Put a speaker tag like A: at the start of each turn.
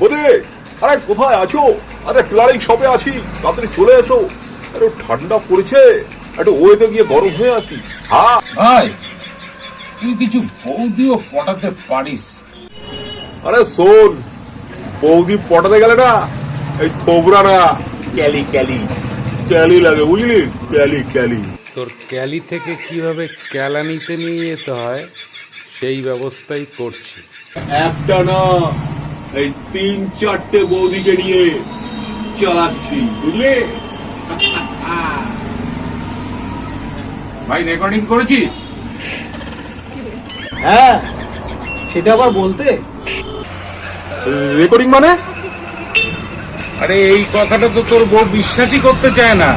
A: বোধে, আরে কোথায় আছো? আরে টেলারিং শপে আছি, তাড়াতাড়ি চলে এসো। আরে ঠান্ডা পড়েছে, একটু ওয়েতে গিয়ে গরম হয়ে আসি। হ্যাঁ
B: ভাই, তুই কিছু বৌদিও পটাতে পারিস।
A: আরে শোন, বৌদি পটাতে গেলে না, এই থোবরা না, ক্যালি ক্যালি ক্যালি লাগে, বুঝলি? Kelly Kelly.
C: তোর ক্যালি থেকে কিভাবে ক্যালানিতে নিয়ে যেতে হয় সেই ব্যবস্থাই করছি।
A: একটা না, এই 3-4টে বৌদিকে নিয়ে চালাচ্ছি, বুঝলি?
B: ভাই, রেকর্ডিং করেছিস?
D: হ্যাঁ, সেটা আবার বলতে।
A: রেকর্ডিং মানে?
B: আরে এই কথাটা তো তোর বউ বিশ্বাসই করতে চায় না।